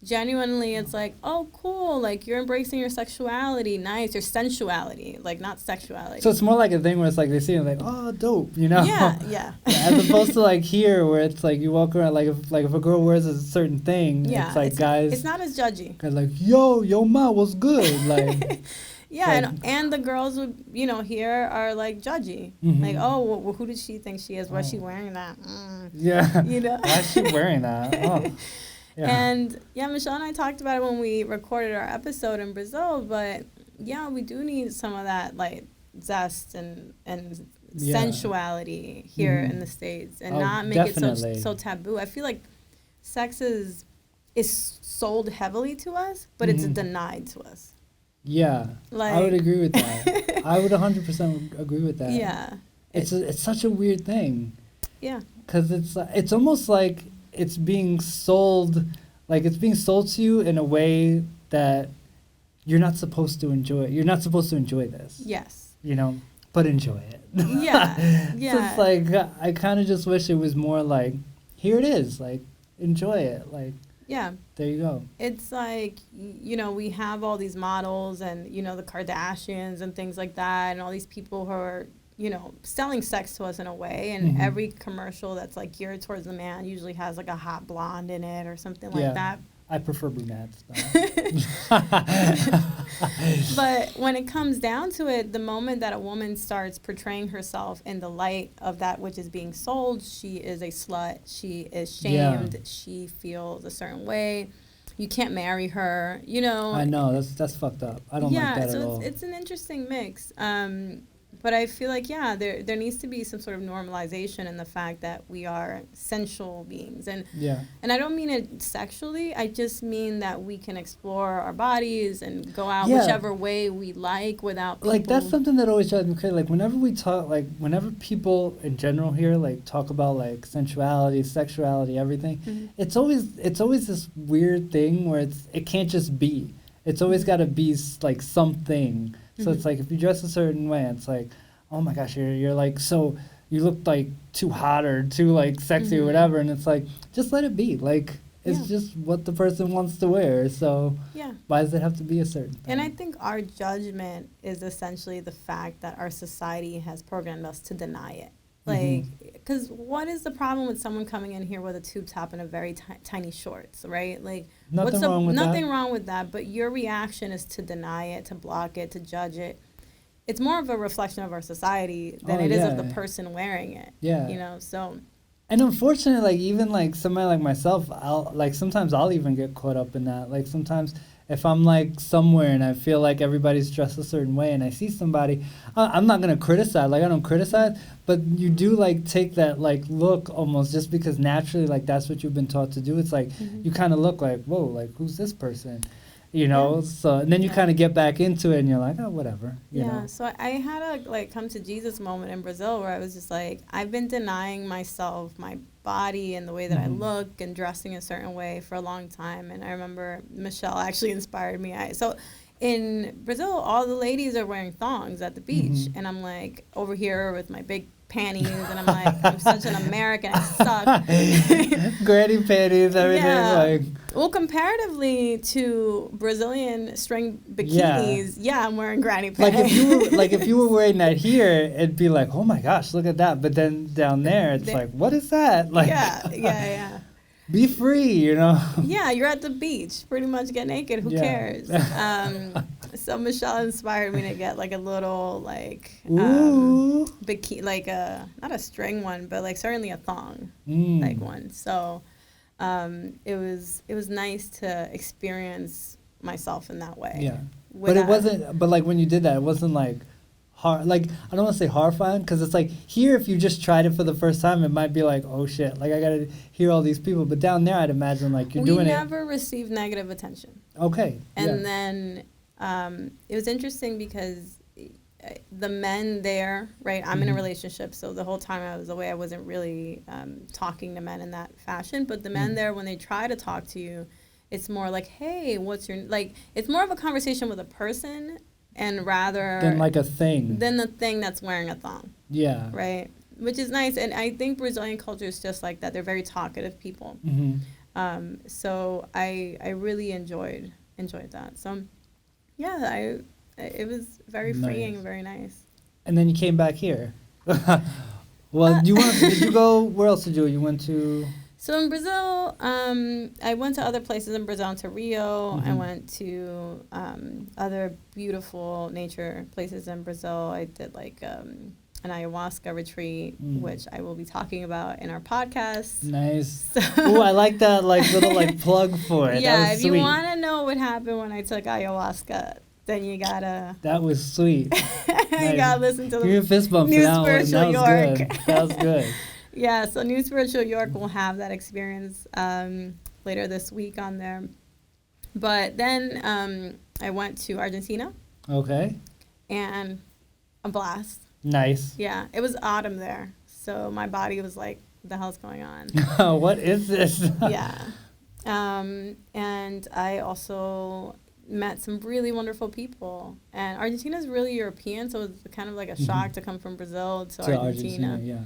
genuinely, it's like, oh, cool. Like, you're embracing your sexuality, nice, your sensuality, like not sexuality. So it's more like a thing where it's like they see it like, oh, dope, Yeah. As opposed to like here where it's like you walk around like if a girl wears a certain thing, it's like guys. It's not as judgy. Guys like, yo, ma, what's good? Like. Yeah, and the girls would, here are like judgy. Like, oh, well, who does she think she is? Why is she wearing that? Yeah. Why is she wearing that? Oh. Yeah. And Michelle and I talked about it when we recorded our episode in Brazil, but we do need some of that like zest and sensuality here in the States, and not make it so taboo. I feel like sex is sold heavily to us, but it's denied to us. Yeah, like, I would agree with that. I would 100% agree with that. Yeah. It's such a weird thing. Yeah. Because it's almost like it's being sold to you in a way that you're not supposed to enjoy. You're not supposed to enjoy this. Yes. but enjoy it. Yeah, yeah. So it's like, I kind of just wish it was more like, here it is, like, enjoy it, like. Yeah. There you go. It's like, you know, we have all these models and, you know, the Kardashians and things like that, and all these people who are, you know, selling sex to us in a way. And every commercial that's like geared towards the man usually has like a hot blonde in it or something like that. I prefer brunettes. But when it comes down to it, the moment that a woman starts portraying herself in the light of that which is being sold, she is a slut. She is shamed. Yeah. She feels a certain way. You can't marry her. You know. I know that's fucked up. I don't like that at all. Yeah, so it's an interesting mix. But I feel like, there needs to be some sort of normalization in the fact that we are sensual beings. And I don't mean it sexually. I just mean that we can explore our bodies and go out whichever way we like without people. Like, that's something that always drives me crazy. Like, whenever we talk, like, whenever people in general here, like, talk about, like, sensuality, sexuality, everything, it's always this weird thing where it can't just be. It's always got to be, like, something. So it's like, if you dress a certain way, it's like, oh my gosh, you're like, so you look like too hot or too like sexy or whatever. And it's like, just let it be. Like, it's just what the person wants to wear. So why does it have to be a certain thing? And I think our judgment is essentially the fact that our society has programmed us to deny it. Like, because what is the problem with someone coming in here with a tube top and a very tiny shorts, right? Like, nothing wrong with that, but your reaction is to deny it, to block it, to judge it. It's more of a reflection of our society than it is of the person wearing it. Yeah. You know, so. And unfortunately, like, even like somebody like myself, sometimes I'll even get caught up in that. Like, sometimes if I'm like somewhere and I feel like everybody's dressed a certain way and I see somebody, I'm not going to criticize. Like, I don't criticize, but you do like take that like look almost just because naturally, like, that's what you've been taught to do. It's like, you kind of look like, whoa, like, who's this person? You know, so, and then you kind of get back into it and you're like, oh, whatever. You know? So I had a like come to Jesus moment in Brazil where I was just like, I've been denying myself, my body and the way that I look and dressing a certain way for a long time. And I remember Michelle actually inspired me. So in Brazil, all the ladies are wearing thongs at the beach. And I'm like over here with my big panties and I'm like, I'm such an American, I suck. Granny panties, everything. Like. Well, comparatively to Brazilian string bikinis, I'm wearing granny panties. Like if you were wearing that here, it'd be like, oh my gosh, look at that. But then down there, it's like, what is that? Like, be free, you know? Yeah, you're at the beach. Pretty much get naked. Who cares? So Michelle inspired me to get like a little like bikini, like not a string one, but like certainly a thong like one. So it was nice to experience myself in that way. Yeah, but it wasn't. But like when you did that, it wasn't like hard. Like, I don't want to say horrifying because it's like here, if you just tried it for the first time, it might be like, oh shit, like I gotta hear all these people. But down there, I'd imagine like you're doing it. We never received negative attention. Okay. And then it was interesting because the men there, right? I'm in a relationship, so the whole time I was away, I wasn't really talking to men in that fashion. But the men there, when they try to talk to you, it's more like, hey, what's your, like, it's more of a conversation with a person and rather than like a thing. Than the thing that's wearing a thong. Yeah. Right? Which is nice. And I think Brazilian culture is just like that. They're very talkative people. So I really enjoyed that. So yeah, it was very freeing and very nice. And then you came back here. Well, did you go, where else did you go? You went to... So in Brazil, I went to other places in Brazil, to Rio. I went to other beautiful nature places in Brazil. I did like an ayahuasca retreat, which I will be talking about in our podcast. Nice. Oh, I like that like little like plug for it. Yeah, if you want to know what happened when I took ayahuasca, then you gotta... That was sweet. You gotta listen to the New Spiritual York. That was good. Yeah, so New Spiritual York will have that experience later this week on there. But then I went to Argentina. Okay. And a blast. Nice. Yeah, it was autumn there. So my body was like, what the hell's going on? What is this? Yeah. And I also met some really wonderful people. And Argentina is really European, so it's kind of like a shock to come from Brazil to Argentina. Yeah.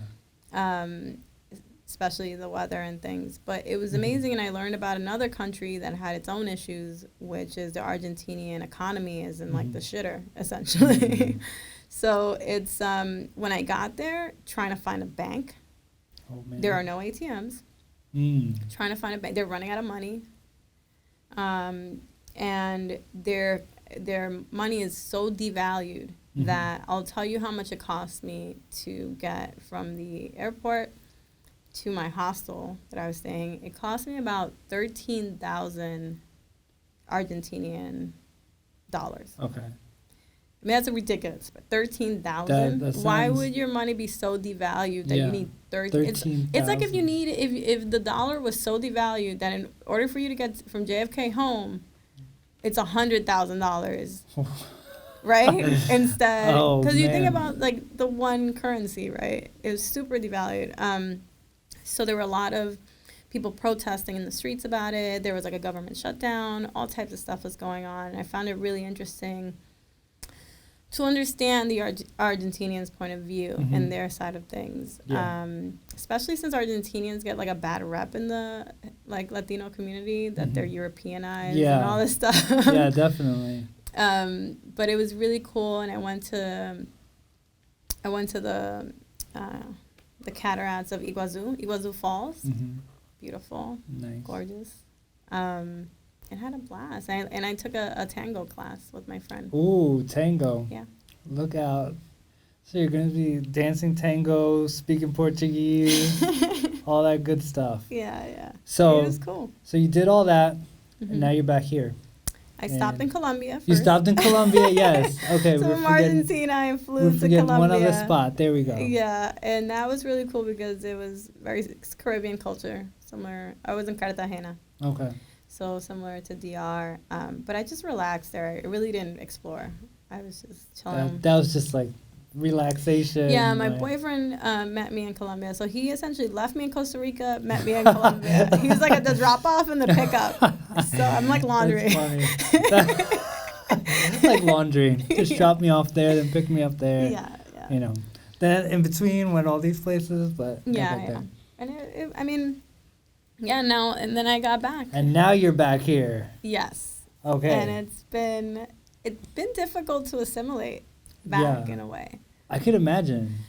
Especially the weather and things. But it was amazing, and I learned about another country that had its own issues, which is the Argentinian economy is in like the shitter, essentially. So it's, when I got there, trying to find a bank. Oh, man. There are no ATMs. Trying to find a bank. They're running out of money. And their money is so devalued that I'll tell you how much it cost me to get from the airport to my hostel that I was staying. It cost me about 13,000 Argentinian dollars. Okay. I mean, that's ridiculous, but 13,000. Why would your money be so devalued that you need 13,000? It's like if the dollar was so devalued that in order for you to get from JFK home, it's $100,000, right? Instead, because you think about like the one currency, right? It was super devalued. So there were a lot of people protesting in the streets about it. There was like a government shutdown. All types of stuff was going on. And I found it really interesting to understand the Argentinians' point of view and their side of things, especially since Argentinians get like a bad rep in the like Latino community that they're Europeanized and all this stuff. Yeah, definitely. But it was really cool, and I went to the cataracts of Iguazu Falls. Beautiful, nice, gorgeous. And had a blast. And I took a tango class with my friend. Ooh, tango. Yeah. Look out. So you're going to be dancing tango, speaking Portuguese, all that good stuff. Yeah. So it was cool. So you did all that, and now you're back here. I stopped in Colombia first. You stopped in Colombia, yes. Okay. So from Argentina, I flew to Colombia. One other spot. There we go. Yeah, and that was really cool because it was very Caribbean culture. Somewhere, I was in Cartagena. Okay. So similar to DR, but I just relaxed there. I really didn't explore. I was just chilling. That was just like relaxation. Yeah, my boyfriend met me in Colombia. So he essentially left me in Costa Rica, met me in Colombia. He was like at the drop-off and the pickup. So I'm like laundry. That's funny. It's like laundry. Just drop me off there, then pick me up there. Yeah. You know. Then in between went all these places, but yeah. And I mean... Yeah, and then I got back. And now you're back here. Yes. Okay. And it's been difficult to assimilate back in a way. I could imagine.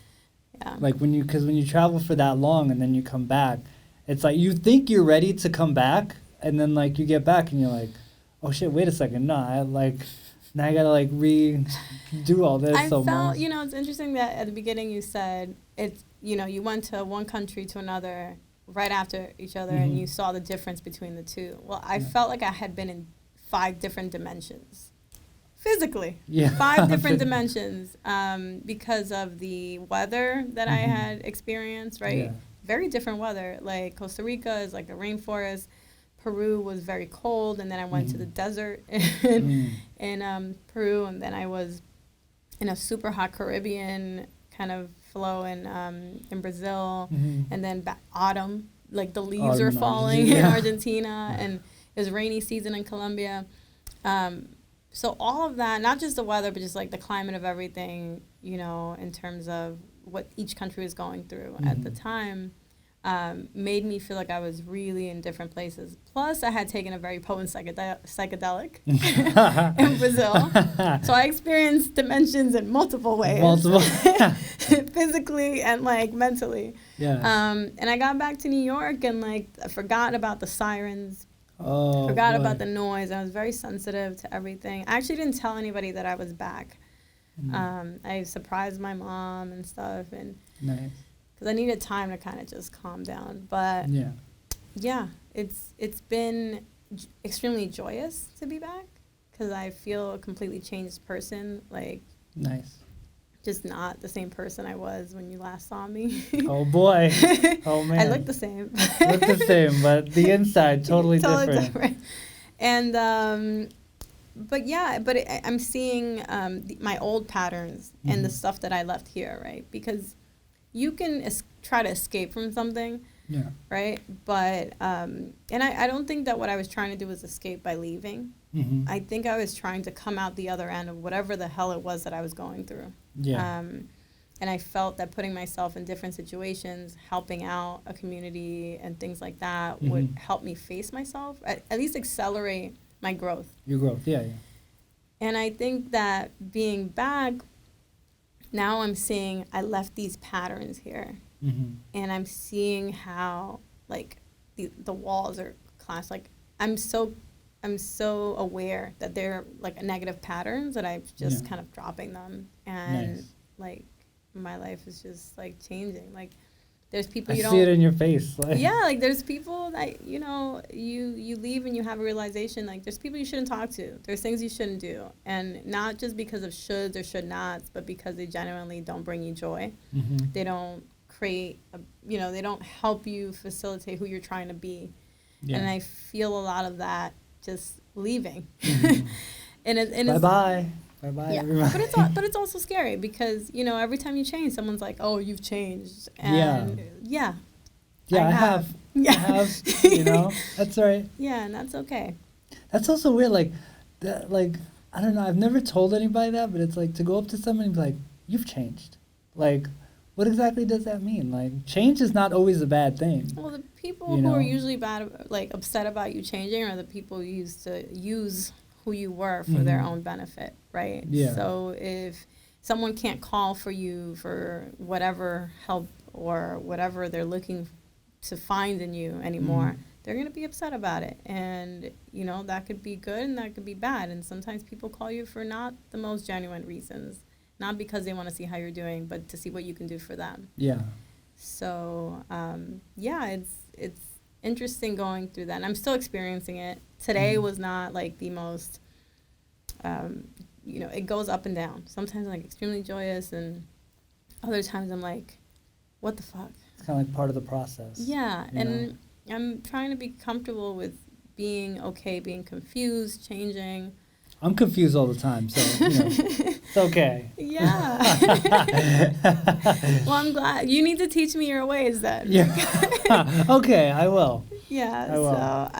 Yeah. Like because when you travel for that long and then you come back, it's like you think you're ready to come back, and then like you get back and you're like, oh shit, wait a second, now I gotta like redo all this. I felt, it's interesting that at the beginning you said you went to one country to another right after each other and you saw the difference between the two. Well, I felt like I had been in 5 different dimensions. Physically. Yeah. 5 different dimensions because of the weather that I had experienced, right? Yeah. Very different weather. Like Costa Rica is like a rainforest. Peru was very cold, and then I went to the desert in Peru, and then I was in a super hot Caribbean kind of flow in Brazil, and then autumn, like the leaves are falling in Argentina, and it was rainy season in Colombia. So all of that, not just the weather, but just like the climate of everything, in terms of what each country was going through at the time, made me feel like I was really in different places. Plus, I had taken a very potent psychedelic in Brazil. So I experienced dimensions in multiple ways. Physically and, like, mentally. Yeah. And I got back to New York and, like, I forgot about the sirens. Forgot about the noise. I was very sensitive to everything. I actually didn't tell anybody that I was back. I surprised my mom and stuff. And nice. Because I needed time to kind of just calm down. But yeah, it's been extremely joyous to be back because I feel a completely changed person. Like, nice. Just not the same person I was when you last saw me. Oh boy! Oh man! I look the same. Look the same, but the inside totally different. And I'm seeing my old patterns and the stuff that I left here, right? Because you can try to escape from something, Yeah. Right. But, and I don't think that what I was trying to do was escape by leaving. Mm-hmm. I think I was trying to come out the other end of whatever the hell it was that I was going through. Yeah. And I felt that putting myself in different situations, helping out a community and things like that would help me face myself, at least accelerate my growth. Your growth, yeah. And I think that being back, now I'm seeing I left these patterns here. Mm-hmm. And I'm seeing how, like, the walls are clashed. Like, I'm so aware that they're, like, negative patterns that I'm just kind of dropping them. And, like, my life is just, like, changing. Like, there's people I see it in your face. Like, yeah, like, there's people that, you know, you leave and you have a realization, like, there's people you shouldn't talk to. There's things you shouldn't do. And not just because of shoulds or should nots, but because they genuinely don't bring you joy. Mm-hmm. They don't create, they don't help you facilitate who you're trying to be. Yeah. And I feel a lot of that just leaving. Mm-hmm. and bye-bye. Bye-bye, everybody. But it's also scary because, every time you change, someone's like, oh, you've changed. And yeah, I have. Yeah. I have, that's right. Yeah, and that's okay. That's also weird, like, that, like, I don't know, I've never told anybody that, but it's like to go up to somebody and be like, you've changed. Like, what exactly does that mean? Like, change is not always a bad thing. Well, the people who are usually upset about you changing are the people who used to use who you were for their own benefit, right? Yeah. So if someone can't call for you for whatever help or whatever they're looking to find in you anymore, they're going to be upset about it. And, that could be good and that could be bad. And sometimes people call you for not the most genuine reasons. Not because they want to see how you're doing, but to see what you can do for them. Yeah. So, it's interesting going through that. And I'm still experiencing it. Today was not, like, the most, it goes up and down. Sometimes I'm, like, extremely joyous, and other times I'm like, what the fuck? It's kind of like part of the process. Yeah, and I'm trying to be comfortable with being okay, being confused, changing. I'm confused all the time, so, it's okay. Yeah. Well, I'm glad. You need to teach me your ways then. Yeah. Okay, I will. Yeah, I will. So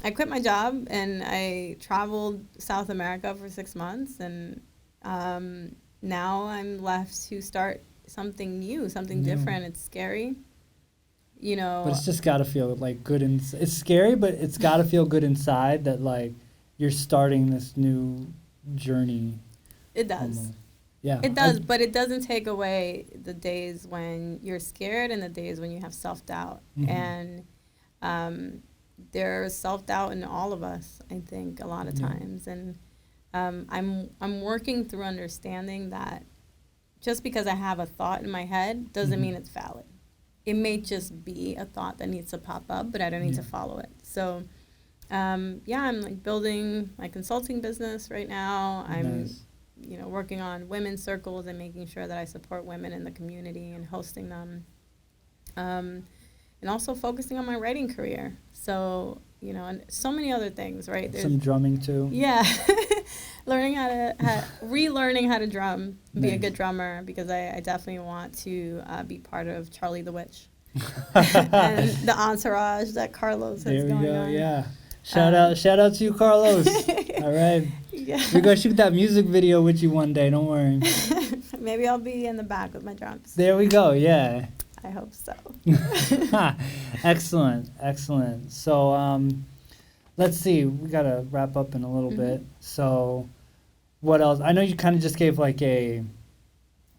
I quit my job and I traveled South America for 6 months, and now I'm left to start something new, something different. It's scary. But it's just got to feel, like, good. It's scary, but it's got to feel good inside that, like, you're starting this new journey. It does. Almost. Yeah. It does, but it doesn't take away the days when you're scared and the days when you have self-doubt. Mm-hmm. And there's self-doubt in all of us, I think, a lot of times. And I'm working through understanding that just because I have a thought in my head doesn't mean it's valid. It may just be a thought that needs to pop up, but I don't need to follow it. So I'm, like, building my consulting business right now. I'm, working on women's circles and making sure that I support women in the community and hosting them. And also focusing on my writing career. So, and so many other things, right? There's some drumming too. Yeah. Relearning how to drum, be a good drummer, because I definitely want to be part of Charlie the Witch and the entourage that Carlos has going on. There we go, yeah. Shout out to you, Carlos. All right. Yeah. We're going to shoot that music video with you one day, don't worry. Maybe I'll be in the back with my drums. There we go, yeah. I hope so. Excellent. So let's see. We got to wrap up in a little bit. So what else? I know you kind of just gave, like, a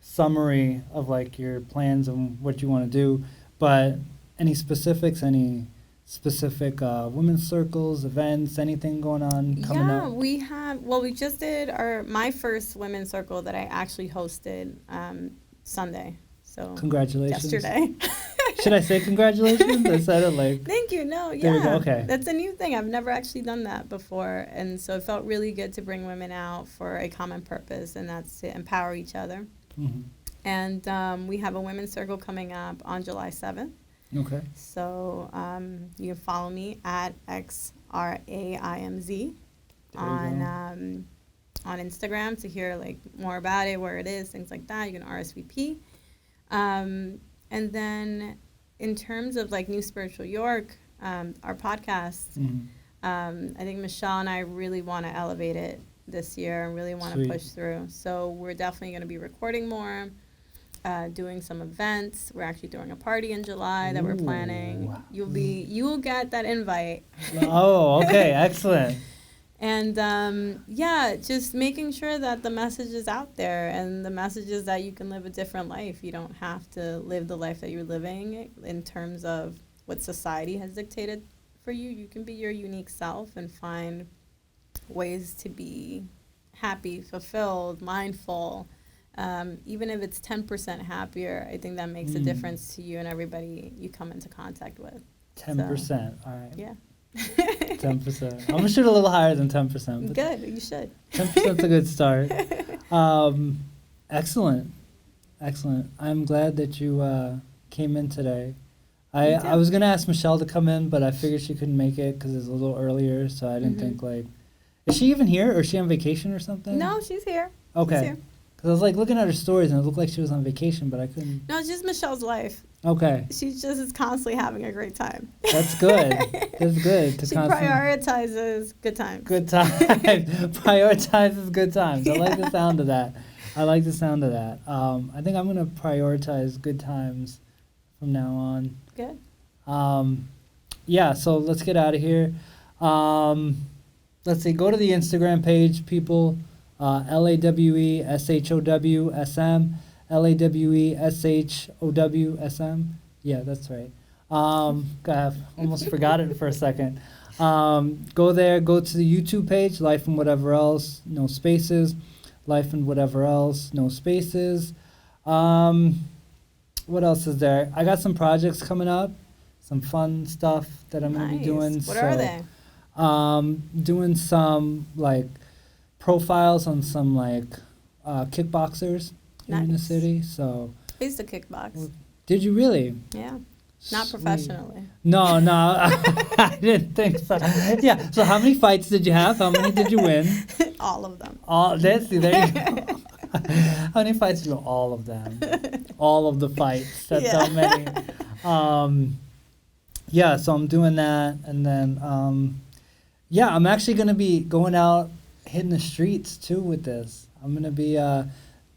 summary of, like, your plans and what you want to do, but any specifics, any specific women's circles, events, anything going on coming up? Yeah, we have. Well, we just did my first women's circle that I actually hosted Sunday. So congratulations. Yesterday. Should I say congratulations? I said it like. Thank you. No, yeah. There we go. Okay. That's a new thing. I've never actually done that before, and so it felt really good to bring women out for a common purpose, and that's to empower each other. Mm-hmm. And we have a women's circle coming up on July 7th. Okay. So you can follow me at XRAIMZ on Instagram to hear, like, more about it, where it is, things like that. You can RSVP. And then in terms of like New Spiritual York, our podcast, I think Michelle and I really want to elevate it this year and really want to push through. So we're definitely going to be recording more, doing some events. We're actually doing a party in July that we're planning. You will get that invite. Oh, okay, excellent. And just making sure that the message is out there, and the message is that you can live a different life. You don't have to live the life that you're living in terms of what society has dictated for you. You can be your unique self and find ways to be happy, fulfilled, mindful. Even if it's 10% happier, I think that makes a difference to you and everybody you come into contact with. 10%, all right. Yeah. 10%. I'm gonna shoot a little higher than 10%. Good, you should. 10%'s a good start. Excellent. I'm glad that you came in today. I was gonna ask Michelle to come in, but I figured she couldn't make it because it's a little earlier, so I didn't think like. Is she even here, or is she on vacation or something? No, she's here. Okay. She's here. Because I was like looking at her stories and it looked like she was on vacation, but I couldn't. No, it's just Michelle's life. Okay. She just is constantly having a great time. That's good. That's good. She prioritizes good times. Good times. Prioritizes good times. I like the sound of that. I think I'm going to prioritize good times from now on. Good. So let's get out of here. Let's see. Go to the Instagram page, people. LAWESHOWSM. LAWESHOWSM. Yeah, that's right. I almost forgot it for a second. Go there. Go to the YouTube page, Life and Whatever Else, no spaces. Life and Whatever Else, no spaces. What else is there? I got some projects coming up, some fun stuff that I'm going to be doing. What are they? Doing some like profiles on some like kickboxers here in the city. So I used to kickbox. Did you really? Yeah. Not professionally. No, I didn't think so. Yeah. So how many fights did you have? How many did you win? All of them. There you go. How many fights did you win? All of them. All of the fights. That's how many. So I'm doing that, and then I'm actually gonna be going out hitting the streets too with this. I'm gonna be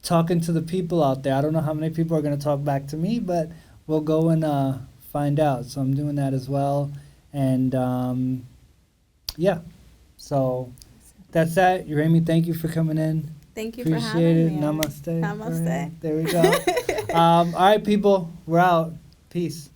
talking to the people out there. I don't know how many people are gonna talk back to me, but we'll go and find out. So I'm doing that as well, and so that's that. Yuraimi, thank you for coming in. Thank you Appreciate for having it. me. Namaste. Namaste. There we go. All right, people, we're out. Peace.